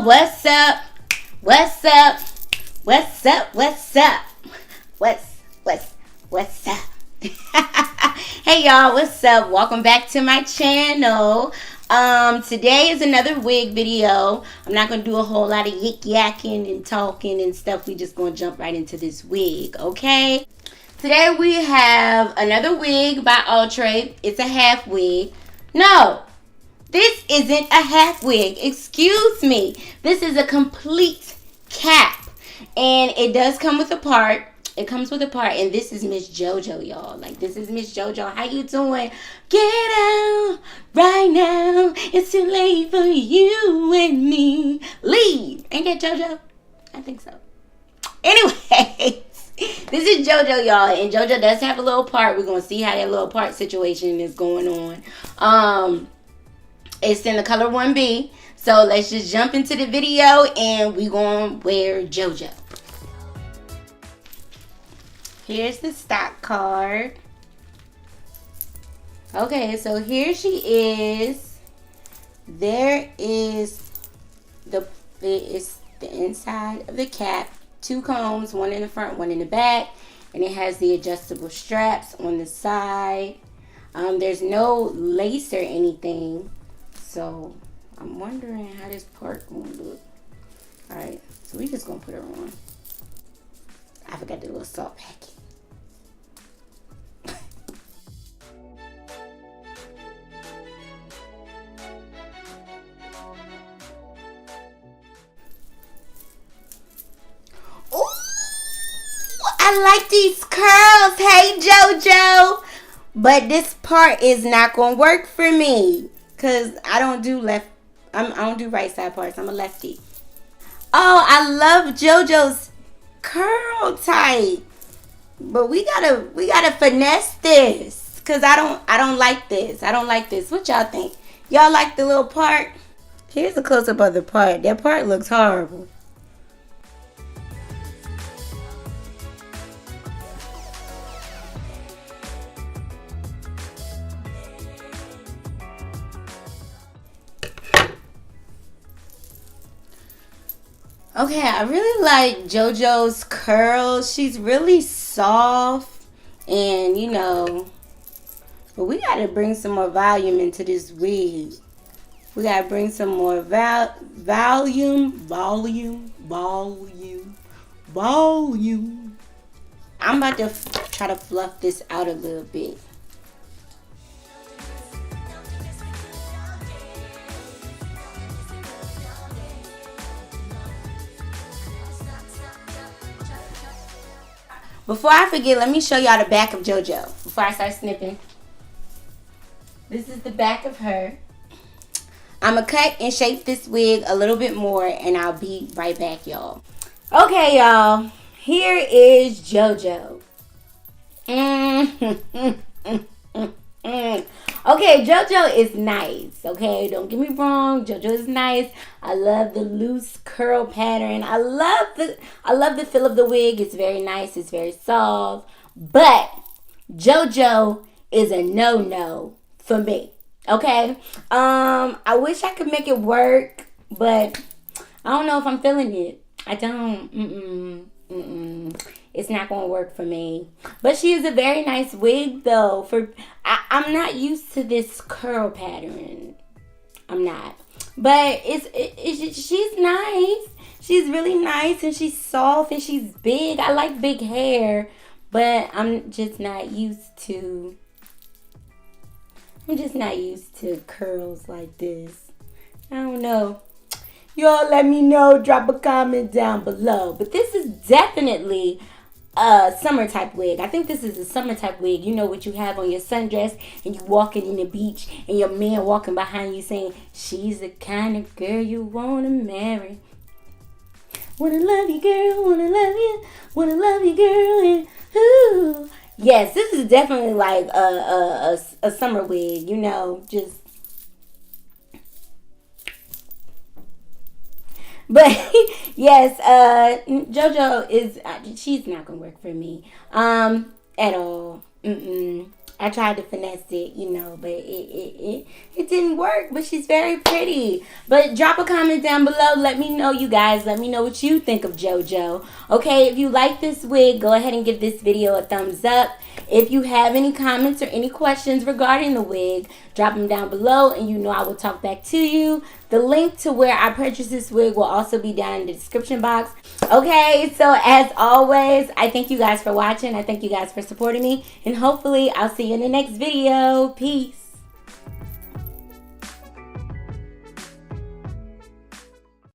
What's up? What's up? What's up? What's up? What's up? Hey y'all, what's up? Welcome back to my channel. Today is another wig video. I'm not gonna do a whole lot of yik-yakking and talking and stuff. We just gonna jump right into this wig, okay? Today we have another wig by Outre. It's a half wig. No, this isn't a half wig. Excuse me. This is a complete cap. And it does come with a part. It comes with a part. And this is Miss JoJo, y'all. Like, this is Miss JoJo. How you doing? Get out right now. It's too late for you and me. Leave. Ain't that JoJo? I think so. Anyways. This is JoJo, y'all, and JoJo does have a little part. We're going to see how that little part situation is going on. It's in the color 1B. So let's just jump into the video, and we're going to wear JoJo. Here's the stock card. Okay, so here she is. There is the inside of the cap. 2 combs, one in the front, one in the back, and it has the adjustable straps on the side. There's no lace or anything, so I'm wondering how this part gonna look. All right, so we just gonna put her on. I forgot the little salt packet. I like these curls. Hey, JoJo. But this part is not going to work for me. Because I don't do I don't do right side parts. I'm a lefty. Oh, I love JoJo's curl type. But we gotta finesse this. Because I don't like this. I don't like this. What y'all think? Y'all like the little part? Here's a close-up of the part. That part looks horrible. Okay, I really like JoJo's curls. She's really soft and, you know, but we got to bring some more volume into this wig. We got to bring some more volume. I'm about to try to fluff this out a little bit. Before I forget, let me show y'all the back of JoJo before I start snipping. This is the back of her. I'm going to cut and shape this wig a little bit more, and I'll be right back, y'all. Okay, y'all. Here is JoJo. Okay, JoJo is nice, okay? Don't get me wrong. JoJo is nice. I love the loose curl pattern. I love the feel of the wig. It's very nice. It's very soft. But JoJo is a no-no for me, okay? I wish I could make it work, but I don't know if I'm feeling it. I don't. It's not going to work for me. But she is a very nice wig, though. I'm not used to this curl pattern. I'm not. But she's nice. She's really nice, and she's soft, and she's big. I like big hair, but I'm just not used to curls like this. I don't know. Y'all let me know. Drop a comment down below. But this is definitely a summer type wig. I think this is a summer type wig. You know what you have on your sundress and you walking in the beach and your man walking behind you saying, she's the kind of girl you want to marry. Wanna love you, girl. Wanna love you. Wanna love you, girl. And ooh. Yes, this is definitely like a summer wig. You know, just. But yes, JoJo is she's not gonna work for me at all. I tried to finesse it, you know, but it didn't work. But she's very pretty. But drop a comment down below. Let me know, you guys. Let me know what you think of JoJo. Okay, if you like this wig, go ahead and give this video a thumbs up. If you have any comments or any questions regarding the wig, drop them down below, and you know I will talk back to you. The link to where I purchased this wig will also be down in the description box. Okay, so as always, I thank you guys for watching. I thank you guys for supporting me, and hopefully I'll see you in the next video. Peace.